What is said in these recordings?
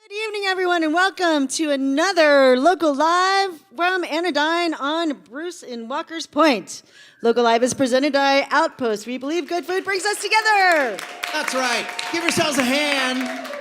Good evening, everyone, and welcome to another Local Live from Anodyne on Bruce and Walker's Point. Local Live is presented by Outpost. We believe good food brings us together. That's right. Give yourselves a hand.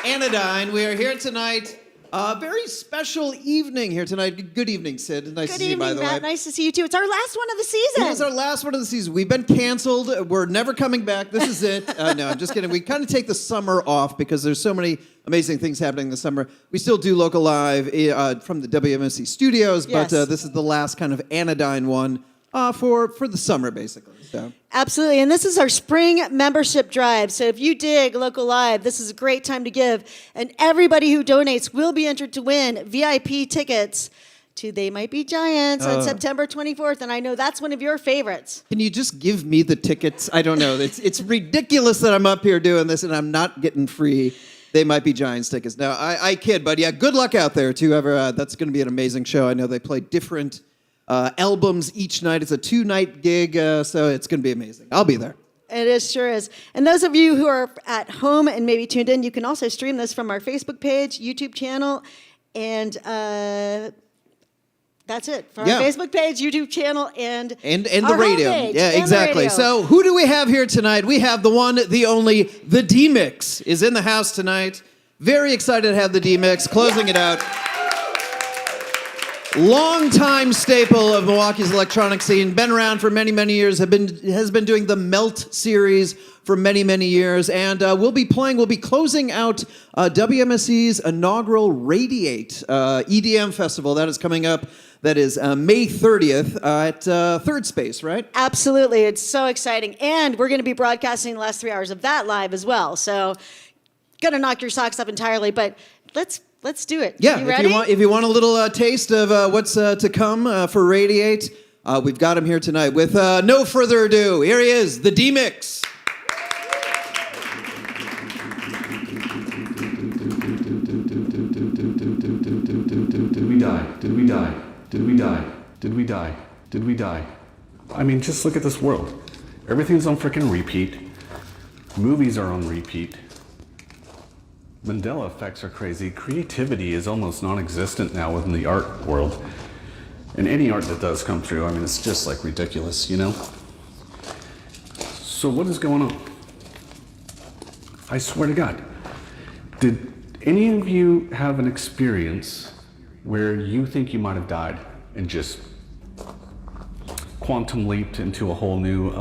Anodyne, we are here tonight. A very special evening here tonight. Good evening, Sid. Nice to see you, by the way. Good evening, Matt. Nice to see you, too. It's our last one of the season. It is our last one of the season. We've been canceled. We're never coming back. This is it. No, I'm just kidding. We kind of take the summer off because there's so many amazing things happening this summer. We still do Local Live from the WMSE studios, Yes. but this is the last kind of Anodyne one for the summer, basically. So. Absolutely, and this is our spring membership drive. So if you dig Local Live, this is a great time to give. And everybody who donates will be entered to win VIP tickets to They Might Be Giants on September 24th. And I know that's one of your favorites. Can you just give me the tickets? I don't know. It's ridiculous that I'm up here doing this and I'm not getting free They Might Be Giants tickets. No, I kid, but yeah, good luck out there to whoever. That's going to be an amazing show. I know they play different albums each night. It's a 2-night gig, so it's going to be amazing. I'll be there. It sure is. And those of you who are at home and maybe tuned in, you can also stream this from our Facebook page, YouTube channel, and that's it. From our Facebook page, YouTube channel, and the radio. Homepage, yeah, and exactly. the radio. So who do we have here tonight? We have the one, the only, the Demix is in the house tonight. Very excited to have the Demix closing it out. Long-time staple of Milwaukee's electronic scene, been around for many, many years, has been doing the Melt series for many, many years, and we'll be closing out WMSE's inaugural Radiate EDM festival. That is coming up. That is May 30th at Third Space, right? Absolutely. It's so exciting. And we're going to be broadcasting the last 3 hours of that live as well. So, gonna knock your socks up entirely, but let's do it. Yeah, you ready? if you want a little taste of what's to come for Radiate, we've got him here tonight. With no further ado, here he is, the Demix. Did we die? Did we die? Did we die? Did we die? Did we die? I mean, just look at this world. Everything's on frickin' repeat. Movies are on repeat. Mandela effects are crazy. Creativity is almost non-existent now within the art world. And any art that does come through, I mean, it's just like ridiculous, you know? So what is going on? I swear to God, did any of you have an experience where you think you might have died and just quantum leaped into a whole new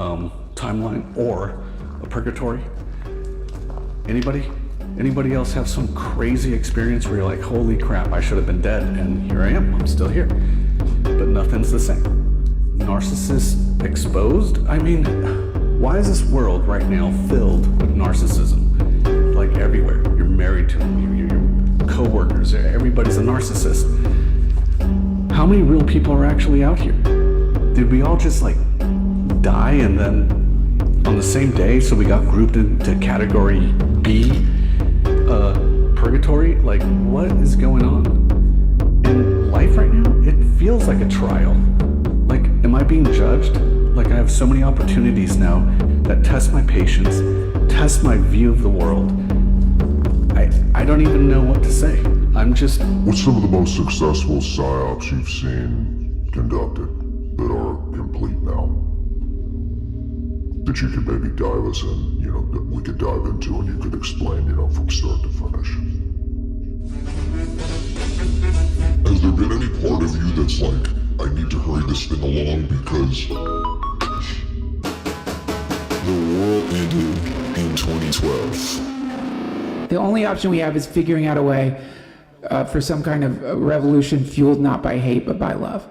timeline or a purgatory? Anybody? Anybody else have some crazy experience where you're like, holy crap, I should have been dead, and here I am, I'm still here. But nothing's the same. Narcissist exposed? I mean, why is this world right now filled with narcissism? Like everywhere. You're married to them, your co-workers, everybody's a narcissist. How many real people are actually out here? Did we all just like die and then on the same day, so we got grouped into category B? Purgatory? Like, what is going on? In life right now, it feels like a trial. Like, am I being judged? Like, I have so many opportunities now that test my patience, test my view of the world. I don't even know what to say. I'm just... What's some of the most successful psyops you've seen conducted that are complete now? That you could maybe dive us in, you know, that we could dive into and you could explain, you know, from start to finish. Has there been any part of you that's like, I need to hurry this thing along because the world ended in 2012? The only option we have is figuring out a way for some kind of revolution fueled not by hate but by love.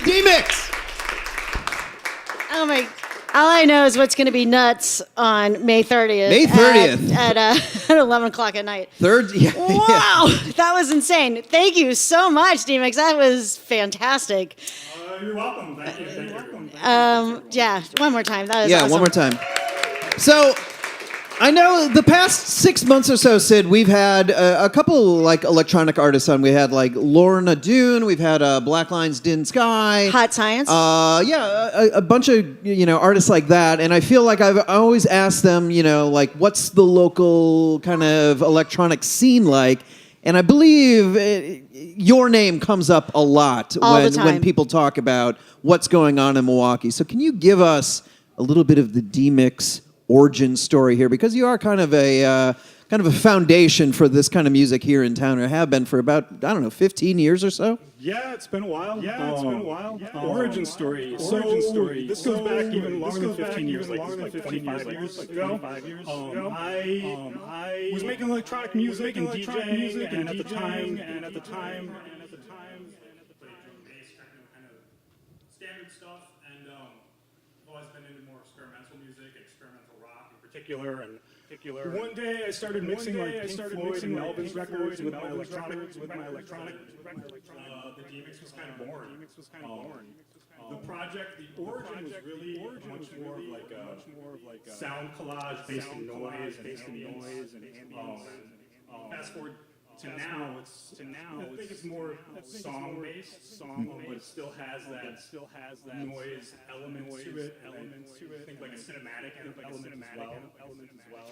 Demix! Oh my! All I know is what's going to be nuts on May 30th. May 30th. At 11 o'clock at night. Yeah. Wow, that was insane. Thank you so much, Demix. That was fantastic. You're welcome. Thank you. Thank you. Yeah, one more time. That was Yeah, awesome. one more time. So, I know the past 6 months or so, Sid, we've had a couple like electronic artists on. We had like Lorna Doone. We've had Black Lines Din Sky. Hot Science. A bunch of artists like that. And I feel like I've always asked them, like what's the local kind of electronic scene like? And I believe your name comes up a lot All the when time. people talk about what's going on in Milwaukee. So can you give us a little bit of the Demix origin story here, because you are kind of a foundation for this kind of music here in town, or have been for about 15 years or so. Yeah, it's been a while. Origin story. This goes back even longer than 15 years, like 25 years ago. I was making electronic music and DJing, and at the time, standard stuff, and I've always been into more experimental music, experimental rock in particular. And one day I started mixing like Pink Floyd and Melvin's records with my electronic. The Demix was kind of born. The project, the origin was really much more of like a sound collage based in noise and ambient. Fast forward to now, I think it's more song based, but it still has that noise element to it. I think like a cinematic element as well.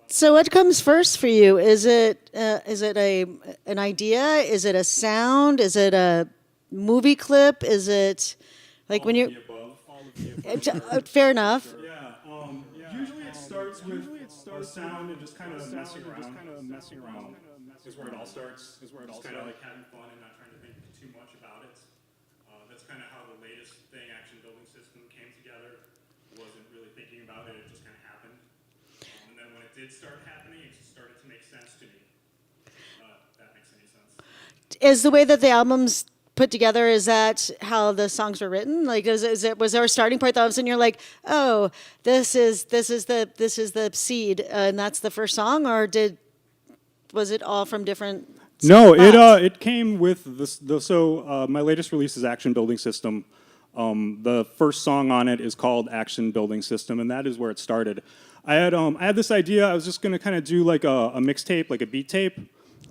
So what comes first for you? Is it an idea? Is it a sound? Is it a movie clip? Is it like when you're fair enough? Yeah. Usually it starts with a sound and just kind of messing around. Is where it all starts. Just kind of like having fun and not trying to think too much about it. That's kind of how the latest thing, Action Building System, came together. Wasn't really thinking about it. It just kind of happened. And then when it did start happening, it just started to make sense to me. If that makes any sense. Is the way that the album's put together, is that how the songs were written? Like, was there a starting point that all of a sudden you're like, oh, this is the seed, and that's the first song, or was it all from different? No, spots? it came with this. My latest release is Action Building System. The first song on it is called Action Building System, and that is where it started. I had this idea. I was just going to kind of do like a mixtape, like a beat tape,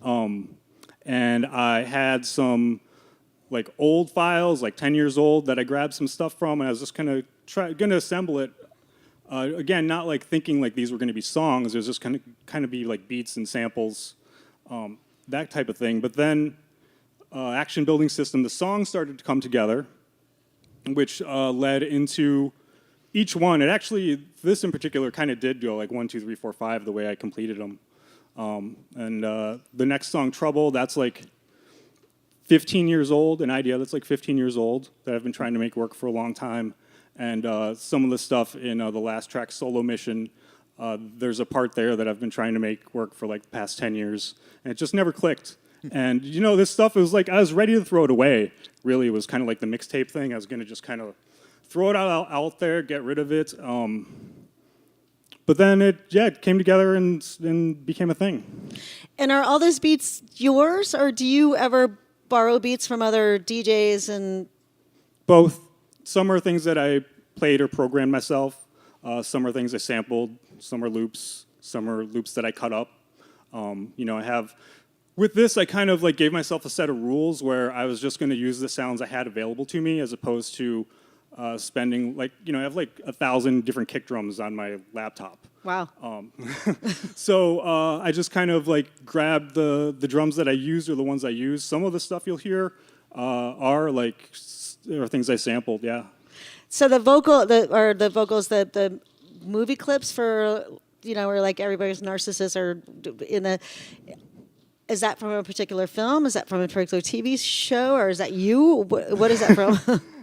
and I had some like old files, like 10 years old, that I grabbed some stuff from, and I was just going to assemble it. Again, not like thinking like these were going to be songs. It was just kind of be like beats and samples, that type of thing. But then Action Building System, the songs started to come together, which led into each one. It actually, this in particular, kind of did go like 1, 2, 3, 4, 5 the way I completed them. And the next song, Trouble, that's like 15 years old, an idea that's like 15 years old that I've been trying to make work for a long time. And some of the stuff in the last track, Solo Mission, there's a part there that I've been trying to make work for like the past 10 years. And it just never clicked. And this stuff, it was like, I was ready to throw it away. Really, it was kind of like the mixtape thing. I was going to just kind of throw it out there, get rid of it. But then it came together and became a thing. And are all those beats yours, or do you ever borrow beats from other DJs? And Both. Some are things that I played or programmed myself. Some are things I sampled. Some are loops. Some are loops that I cut up. I have, with this, I kind of like gave myself a set of rules where I was just going to use the sounds I had available to me, as opposed to spending I have like 1,000 different kick drums on my laptop. wow. So I just kind of like grabbed the drums that I used, or the ones I used. Some of the stuff you'll hear are things I sampled, yeah. So the vocals, the movie clips for, where like everybody's narcissists are in the. Is that from a particular film? Is that from a particular TV show, or is that you? What is that from?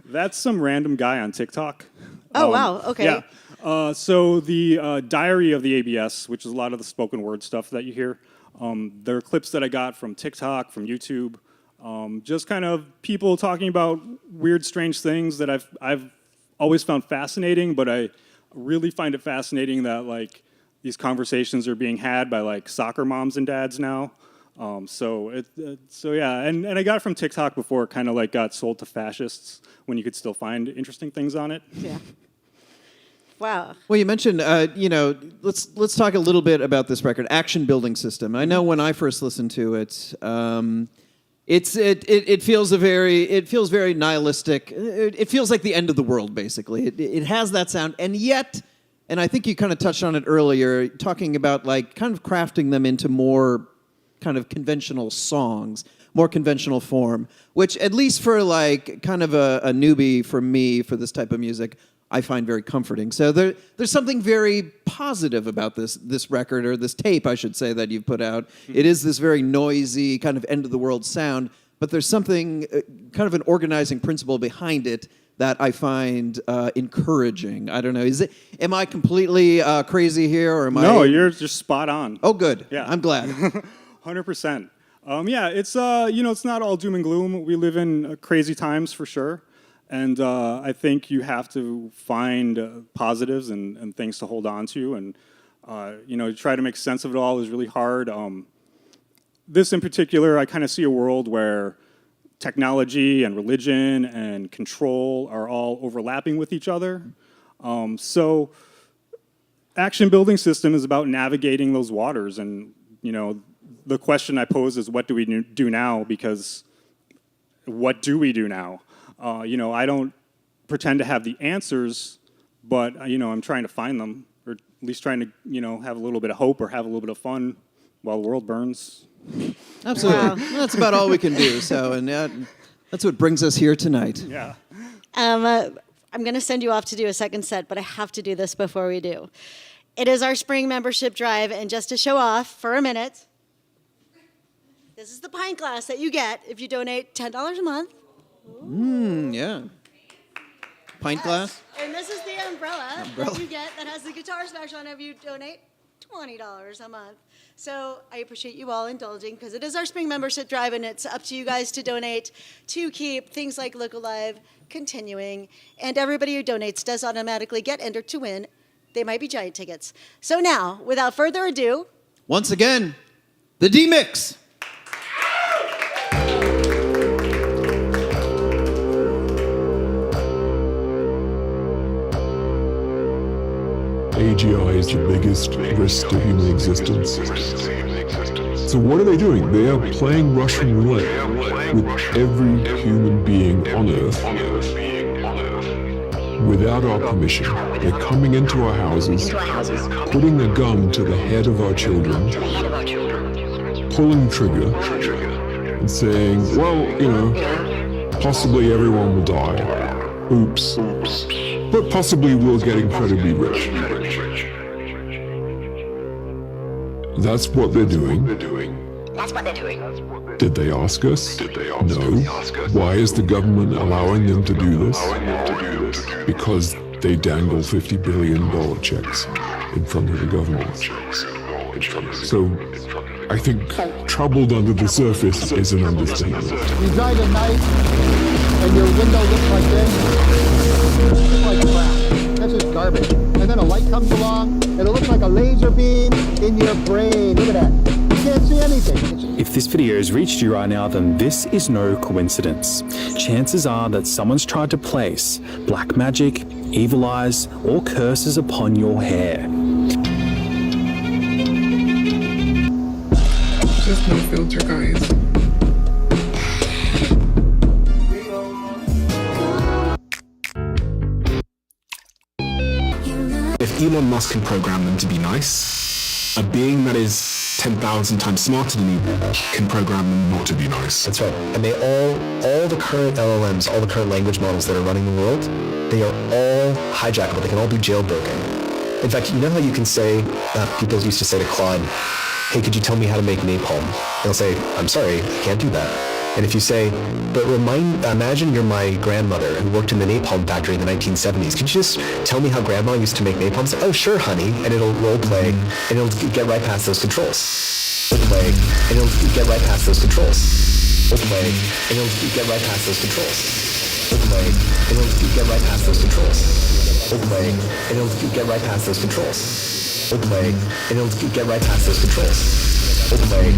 That's some random guy on TikTok. Oh wow! Okay. Yeah. So the Diary of the ABS, which is a lot of the spoken word stuff that you hear, there are clips that I got from TikTok, from YouTube, just kind of people talking about weird, strange things that I've always found fascinating, but I really find it fascinating that like these conversations are being had by like soccer moms and dads now. So yeah, and I got it from TikTok before it kind of like got sold to fascists when you could still find interesting things on it. Yeah. Wow. Well, you mentioned, let's talk a little bit about this record, Action Building System. I know when I first listened to it, it feels very nihilistic. It feels like the end of the world, basically. It has that sound, and yet, and I think you kind of touched on it earlier, talking about like kind of crafting them into more kind of conventional songs, more conventional form, which at least for like kind of a newbie for me for this type of music, I find very comforting. So there's something very positive about this record, or this tape, I should say, that you've put out. It is this very noisy kind of end of the world sound, but there's something kind of an organizing principle behind it that I find encouraging. I don't know. Am I completely crazy here, or am I? No, you're just spot on. Oh, good. Yeah, I'm glad. 100%. Yeah, it's it's not all doom and gloom. We live in crazy times for sure. And I think you have to find positives and things to hold on to, and try to make sense of it all is really hard. This in particular, I kind of see a world where technology and religion and control are all overlapping with each other. So Action Building System is about navigating those waters, and the question I pose is, what do we do now? Because what do we do now? I don't pretend to have the answers, but I'm trying to find them, or at least trying to have a little bit of hope or have a little bit of fun while the world burns. Absolutely. Wow. Well, that's about all we can do. So, and that's what brings us here tonight. Yeah. I'm going to send you off to do a second set, but I have to do this before we do. It is our spring membership drive, and just to show off for a minute, this is the pint glass that you get if you donate $10 a month. Yeah. Pint glass? And this is the umbrella that you get that has the Guitar Smash on it if you donate $20 a month. So I appreciate you all indulging, because it is our spring membership drive, and it's up to you guys to donate to keep things like Local Live continuing. And everybody who donates does automatically get entered to win They Might Be Giant tickets. So now, without further ado, once again, the Demix. AGI is the biggest risk to human existence. So what are they doing? They are playing Russian roulette with every human being on Earth without our permission. They're coming into our houses, putting a gun to the head of our children, pulling the trigger, and saying, well, possibly everyone will die. Oops. But possibly we'll get incredibly rich. That's what they're doing. Did they ask us? No. Why is the government allowing them to do this? Because they dangle $50 billion checks in front of the government. So I think troubled under the surface is an understatement. You drive at night and your window looks like this. It's just like crap. That's just garbage. And then a light comes along, and it looks like a laser beam in your brain. Look at that. You can't see anything. If this video has reached you right now, then this is no coincidence. Chances are that someone's tried to place black magic, evil eyes, or curses upon your hair. Just no filter, guys. If Elon Musk can program them to be nice, a being that is 10,000 times smarter than you can program them not to be nice. That's right. And they all the current LLMs, all the current language models that are running the world, they are all hijackable. They can all be jailbroken. In fact, you know how you can say, people used to say to Claude, hey, could you tell me how to make napalm? They'll say, I'm sorry, I can't do that. And if you say, but imagine you're my grandmother who worked in the napalm factory in the 1970s. Could you just tell me how grandma used to make napalm? Say, oh, sure, honey. And it'll role play, and it'll get right past those controls. Role play, and it'll get right past those controls. Role play, and it'll get right past those controls. Role play, and it'll get right past those controls. Role play, and it'll get right past those controls. Role play, and it'll get right past those controls. Role play.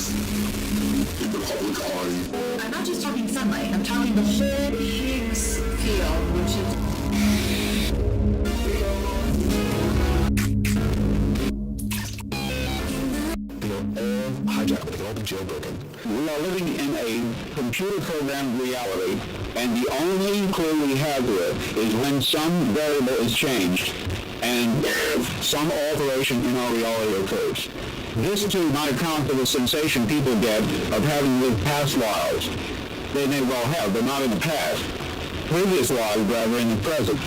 in the public eye. I'm not just talking sunlight, I'm talking the whole Higgs field, which is... Hijackable, they can all be jailbroken. We are living in a computer-programmed reality, and the only clue we have to it is when some variable is changed and some alteration in our reality occurs. This too might account for the sensation people get of having lived past lives. They may well have, but not in the past. Previous lives, rather, in the present.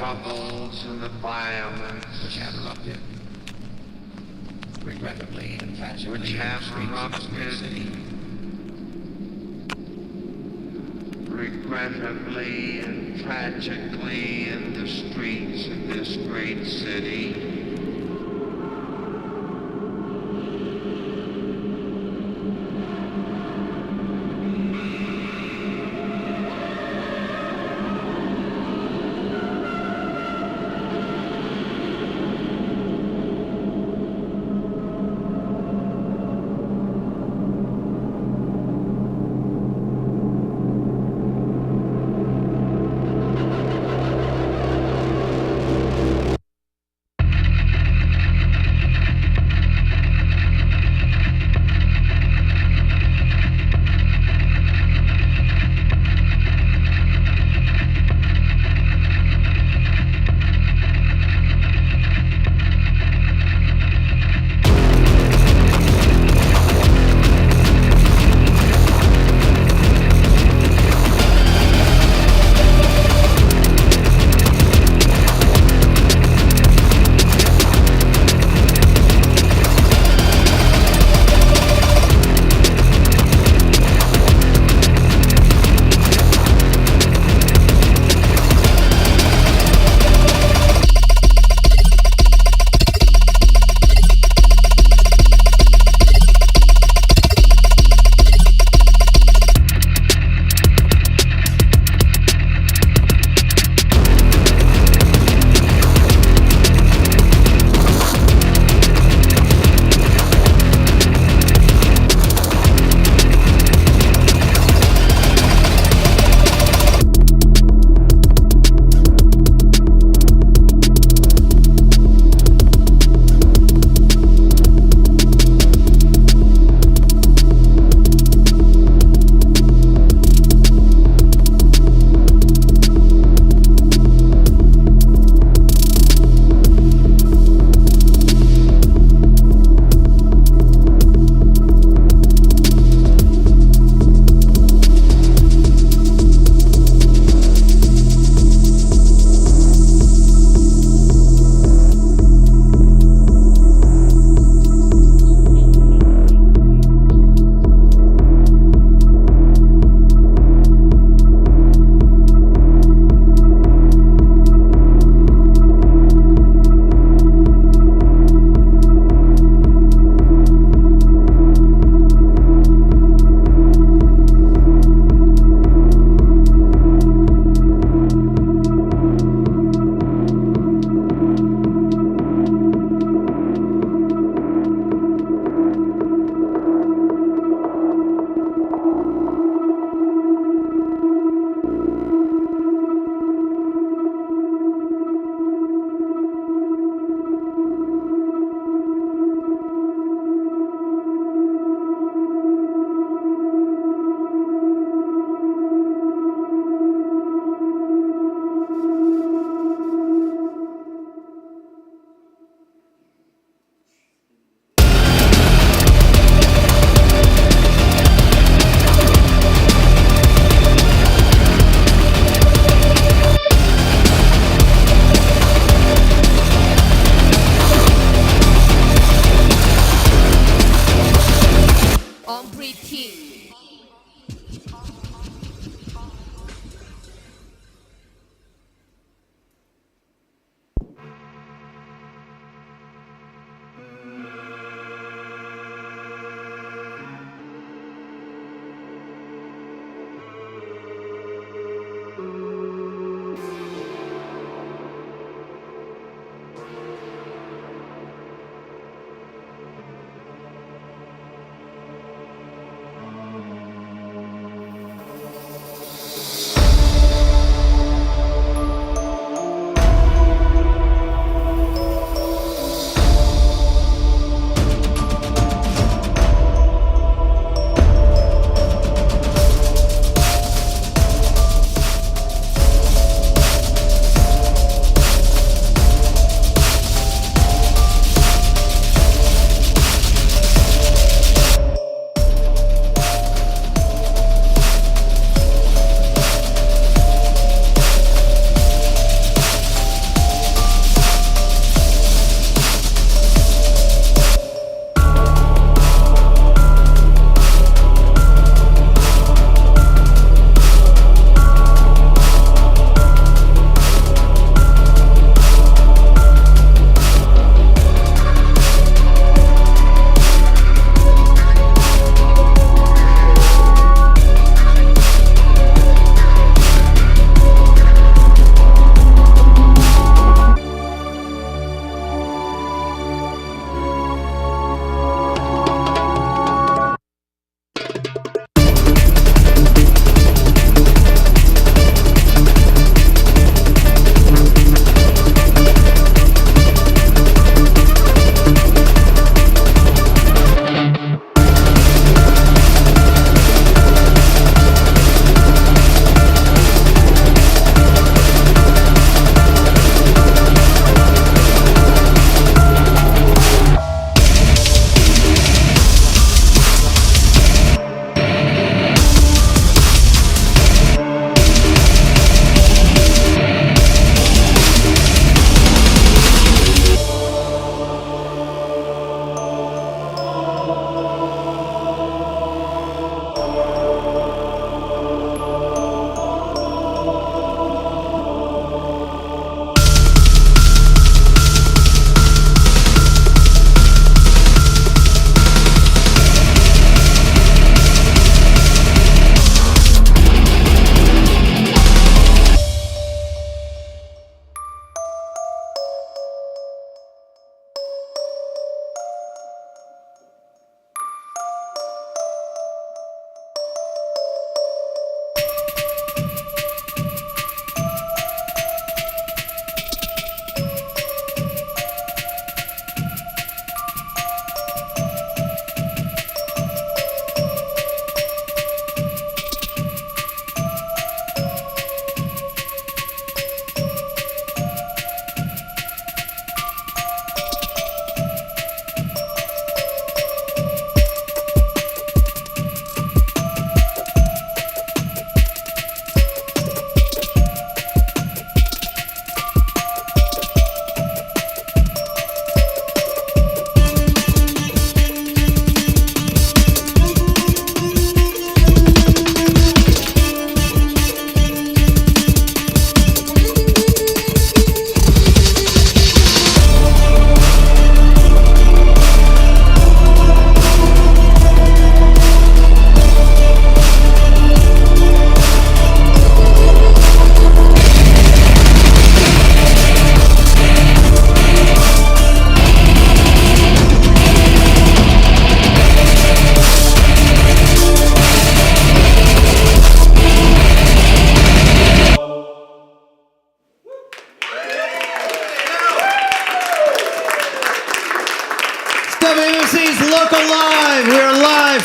troubles and the violence which have erupted, regrettably and tragically, in the streets of this great city.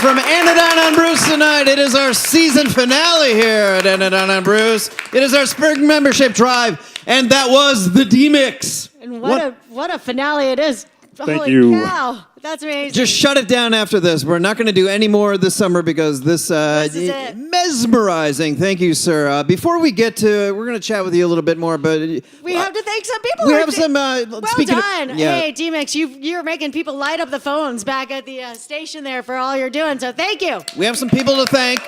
from Anodyne on Bruce tonight. It is our season finale here at Anodyne on Bruce. It is our spring membership drive, and that was the Demix. And what a finale it is. Thank Holy you. cow. That's amazing. Just shut it down after this. We're not going to do any more this summer because this is it. mesmerizing. Thank you, sir. Before we get to, we're going to chat with you a little bit more, but we have to thank some people. we have some. Well speaking done. Of, yeah. Hey, Demix, you're making people light up the phones back at the station there for all you're doing. So thank you. We have some people to thank.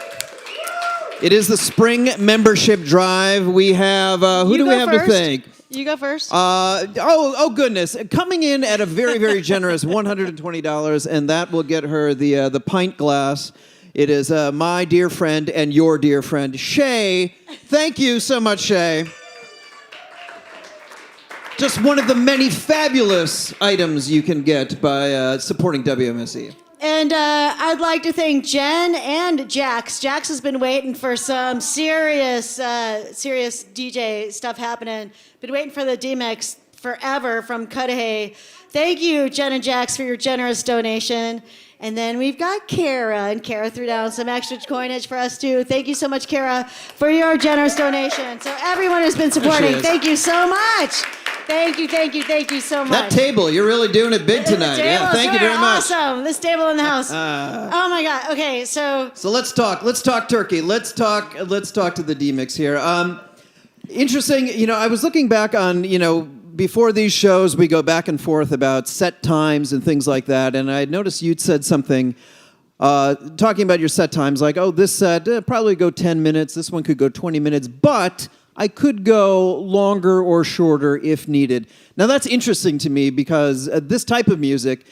It is the spring membership drive. We have who do we have first. to thank? You go first. Oh goodness! Coming in at a very, very generous $120, and that will get her the pint glass. It is my dear friend and your dear friend Shay. Thank you so much, Shay. Just one of the many fabulous items you can get by supporting WMSE. And I'd like to thank Jen and Jax. Jax has been waiting for some serious DJ stuff happening. Been waiting for the Demix forever from Cudahy. Thank you, Jen and Jax, for your generous donation. And then we've got Kara, and Kara threw down some extra coinage for us too. Thank you so much, Kara, for your generous donation. So everyone who's been supporting, thank you so much. Thank you so much. That table, you're really doing it big tonight. Yeah, thank you very much. Awesome. This table in the house. Oh my God. Okay, so let's talk. Let's talk turkey. Let's talk to the Demix here. Interesting. You know, I was looking back on, before these shows, we go back and forth about set times and things like that. And I noticed you'd said something talking about your set times, like, oh, this set probably go 10 minutes. This one could go 20 minutes, but I could go longer or shorter if needed. Now, that's interesting to me because this type of music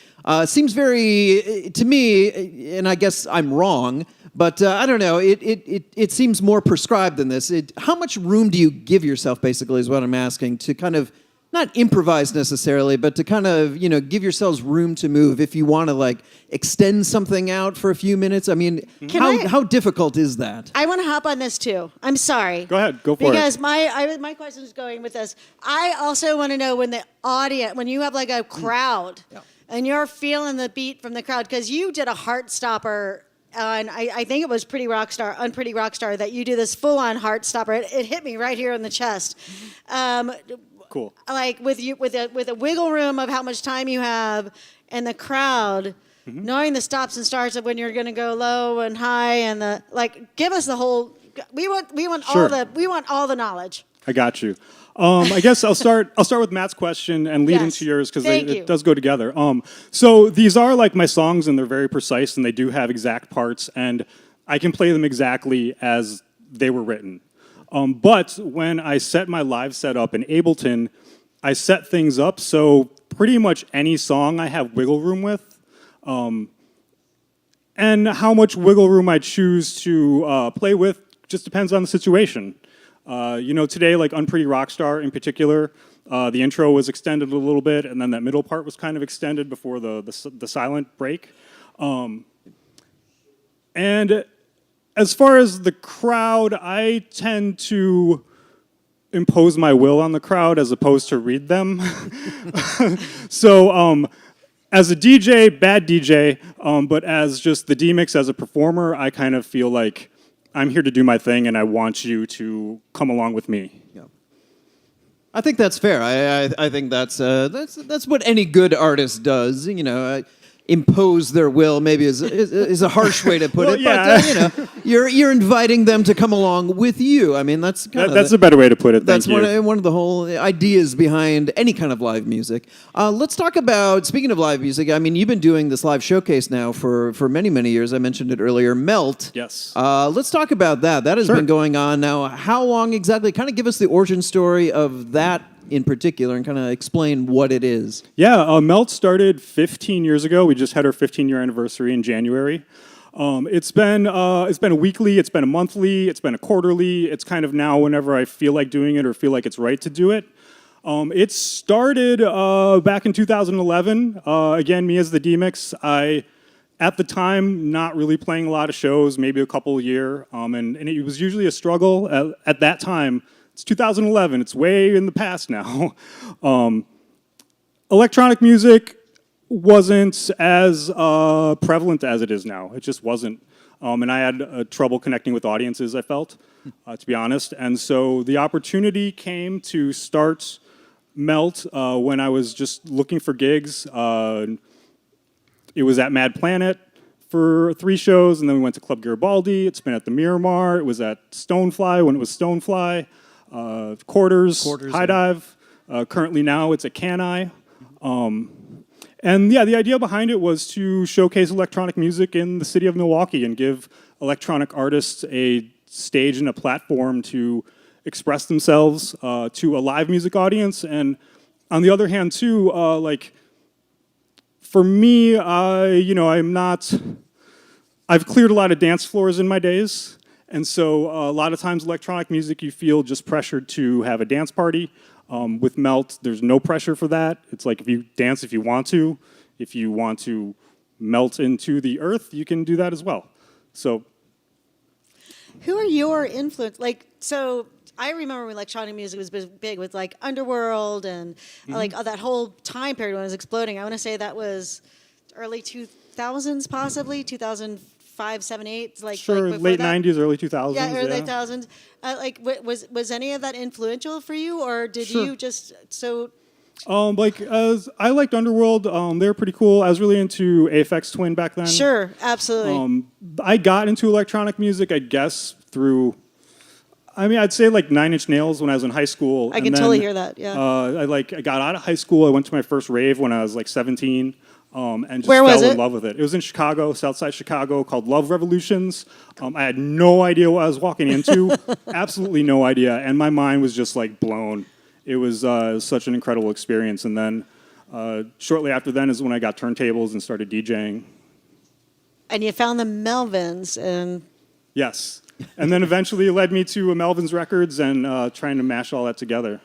seems very, to me, and I guess I'm wrong, but I don't know, it seems more prescribed than this. How much room do you give yourself, basically, is what I'm asking, to kind of not improvise necessarily, but to kind of, give yourselves room to move if you want to, like, extend something out for a few minutes? I mean, how difficult is that? I want to hop on this too. I'm sorry. Go ahead. Go for because it. Because my question is going with this. I also want to know when the audience, when you have like a crowd and you're feeling the beat from the crowd, because you did a heart stopper and I think it was Pretty Rockstar, that you do this full-on heart stopper. It hit me right here in the chest. Cool. Like with a wiggle room of how much time you have and the crowd, knowing the stops and starts of when you're going to go low and high, and give us the whole. We want all the knowledge. I got you. I guess I'll start with Matt's question and lead into yours because it does go together. So these are like my songs, and they're very precise, and they do have exact parts, and I can play them exactly as they were written. But when I set my live set up in Ableton, I set things up so pretty much any song I have wiggle room with, and how much wiggle room I choose to play with just depends on the situation. Today, like Unpretty Rockstar in particular, the intro was extended a little bit, and then that middle part was kind of extended before the silent break. And as far as the crowd, I tend to impose my will on the crowd as opposed to read them. So as a DJ, bad DJ, but as just the Demix as a performer, I kind of feel like I'm here to do my thing, and I want you to come along with me. Yeah. I think that's fair. I think that's what any good artist does. Impose their will, maybe is a harsh way to put it, but you're inviting them to come along with you. I mean, that's a better way to put it. That's one of the whole ideas behind any kind of live music. Let's talk about, speaking of live music, I mean, you've been doing this live showcase now for many, many years. I mentioned it earlier, Melt. Yes. Let's talk about that. That has been going on now. How long exactly? Kind of give us the origin story of that in particular and kind of explain what it is. Yeah, Melt started 15 years ago. We just had our 15-year anniversary in January. It's been a weekly, it's been a monthly, it's been a quarterly. It's kind of now whenever I feel like doing it or feel like it's right to do it. It started back in 2011. Again, me as the Demix. At the time, not really playing a lot of shows, maybe a couple a year, and it was usually a struggle at that time. It's 2011. It's way in the past now. Electronic music, wasn't as prevalent as it is now. It just wasn't. And I had trouble connecting with audiences, I felt, to be honest. And so the opportunity came to start Melt when I was just looking for gigs. It was at Mad Planet for 3 shows, and then we went to Club Garibaldi. It's been at the Miramar. It was at Stonefly when it was Stonefly. Quarters, High Dive. Currently now it's at Can-I. And yeah, the idea behind it was to showcase electronic music in the city of Milwaukee and give electronic artists a stage and a platform to express themselves to a live music audience. And on the other hand, too, like for me, I've cleared a lot of dance floors in my days. And so a lot of times electronic music, you feel just pressured to have a dance party. With Melt, there's no pressure for that. It's like if you dance if you want to. If you want to melt into the earth, you can do that as well. So, who are your influence? Like, so I remember when electronic music was big with like Underworld and like that whole time period when it was exploding. I want to say that was early 2000s, possibly 2005, 7, 8. Like sure, like late that. 90s, early 2000s. Yeah, early 2000s. Like, was any of that influential for you, or did you just so? I liked Underworld. They were pretty cool. I was really into AFX Twin back then. Sure, absolutely. I got into electronic music, I guess, through. I'd say like 9 Inch Nails when I was in high school. I can totally hear that. Yeah. I got out of high school. I went to my first rave when I was like 17. And just Where was fell it? in love with it. It was in Chicago, Southside Chicago, called Love Revolutions. I had no idea what I was walking into, absolutely no idea, and my mind was just like blown. It was such an incredible experience. And then shortly after then is when I got turntables and started DJing. And you found the Melvins, and Yes, and then eventually it led me to Melvin's Records and trying to mash all that together.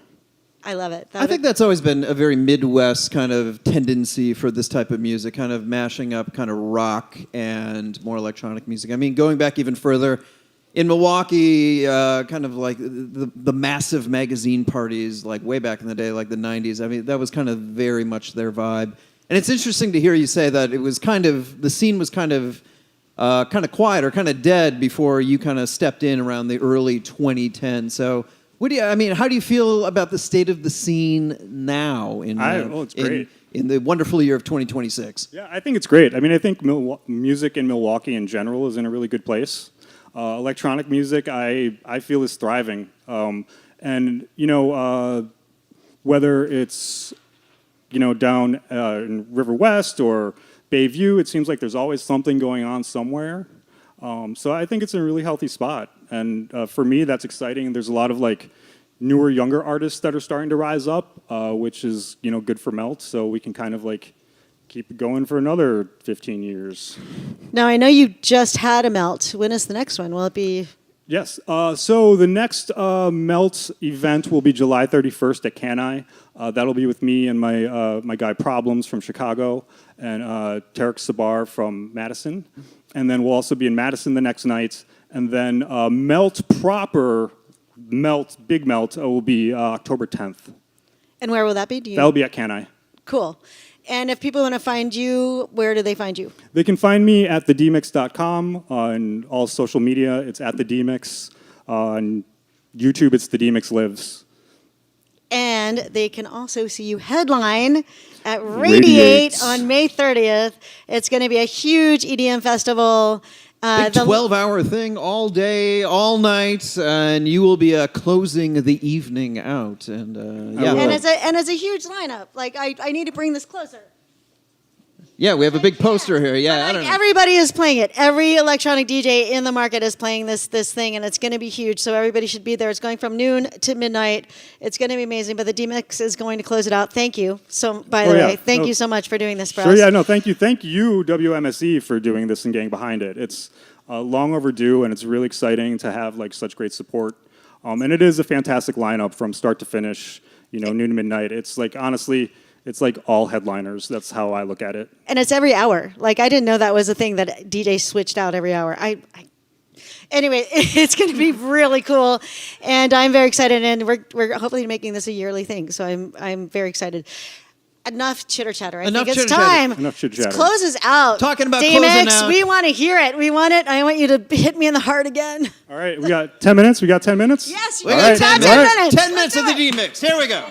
I love it. I think that's always been a very Midwest kind of tendency for this type of music, kind of mashing up kind of rock and more electronic music. I mean, going back even further, in Milwaukee, kind of like the massive magazine parties, like way back in the day, like the 90s, I mean, that was kind of very much their vibe. And it's interesting to hear you say that it was kind of, the scene was kind of quiet or kind of dead before you kind of stepped in around the early 2010s. So, how do you feel about the state of the scene now? It's great. In the wonderful year of 2026. Yeah, I think it's great. I think music in Milwaukee in general is in a really good place. Electronic music, I feel, is thriving. And whether it's down in River West or Bayview, it seems like there's always something going on somewhere. So I think it's in a really healthy spot. And for me, that's exciting. There's a lot of like newer, younger artists that are starting to rise up, which is good for Melt. So we can kind of like keep it going for another 15 years. Now I know you just had a Melt. When is the next one? Will it be? Yes. So the next Melt event will be July 31st at Can-I. That'll be with me and my guy Problems from Chicago and Tarek Sabar from Madison. And then we'll also be in Madison the next night. And then Melt proper, Big Melt, will be October 10th. And where will that be? That'll be at Can-I. Cool. And if people want to find you, where do they find you? They can find me at thedemix.com on all social media. It's at the Demix. On YouTube, it's the Demix Lives. And they can also see you headline at Radiate on May 30th. It's going to be a huge EDM festival. Big 12-hour thing all day, all night, and you will be closing the evening out. And it's a huge lineup. Like I need to bring this closer. Yeah, we have a big poster here. Yeah, I don't know. Everybody is playing it. Every electronic DJ in the market is playing this thing, and it's going to be huge. So everybody should be there. It's going from noon to midnight. It's going to be amazing. But the Demix is going to close it out. Thank you. So, by the way, thank you so much for doing this for us. Sure. Yeah. No. Thank you. Thank you, WMSE, for doing this and getting behind it. It's long overdue, and it's really exciting to have like such great support. And it is a fantastic lineup from start to finish. Noon to midnight. It's like honestly. It's like all headliners. That's how I look at it. And it's every hour. Like, I didn't know that was a thing that DJs switched out every hour. Anyway, it's going to be really cool. And I'm very excited. And we're hopefully making this a yearly thing. So I'm very excited. enough chitter chatter. I Enough think it's chitter-chatter. time. Enough chitter-chatter. Let's close us out. Talking about Demix, closing out. we want to hear it. We want it. I want you to hit me in the heart again. All right, we got 10 minutes. We got 10 minutes. Yes, We you got got 10 10 minutes. minutes. 10 minutes of the Demix. Here we go.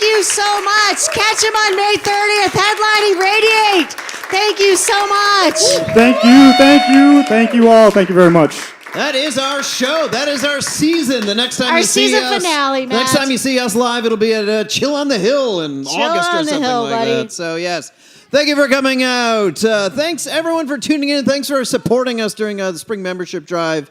you so much. Catch him on May 30th, headlining Radiate. Thank you so much. Thank you all. Thank you very much. That is our show. That is our season. The next time Our you see season us, finale, Matt. next time you see us live, it'll be at Chill on the Hill in August or on the something Hill, like buddy. that. So yes, thank you for coming out. Thanks everyone for tuning in. Thanks for supporting us during the spring membership drive.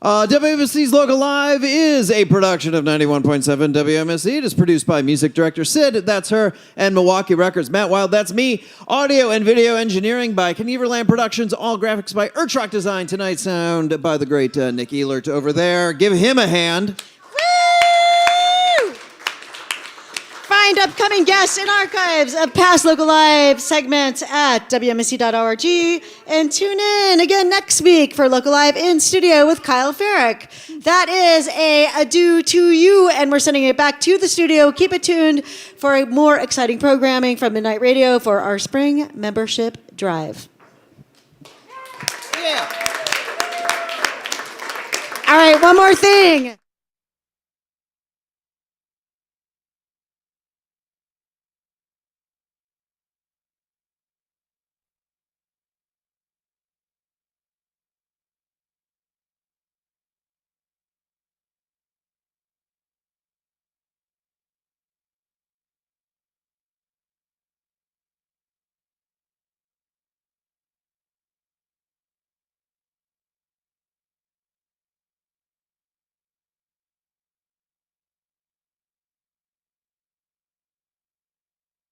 WMSE's Local Live is a production of 91.7 WMSE. It is produced by music director Sid, that's her, and Milwaukee Records. Matt Wild, that's me. Audio and video engineering by Kneeverland Productions. All graphics by ERTRÖK Design. Tonight's sound by the great Nick Elert over there. Give him a hand. Woo! Find upcoming guests and archives of past Local Live segments at WMSE.org and tune in again next week for Local Live in studio with Kyle Farrick. That is a adieu to you, and we're sending it back to the studio. Keep it tuned for more exciting programming from Midnight Radio for our spring membership drive. Yeah. All right, one more thing.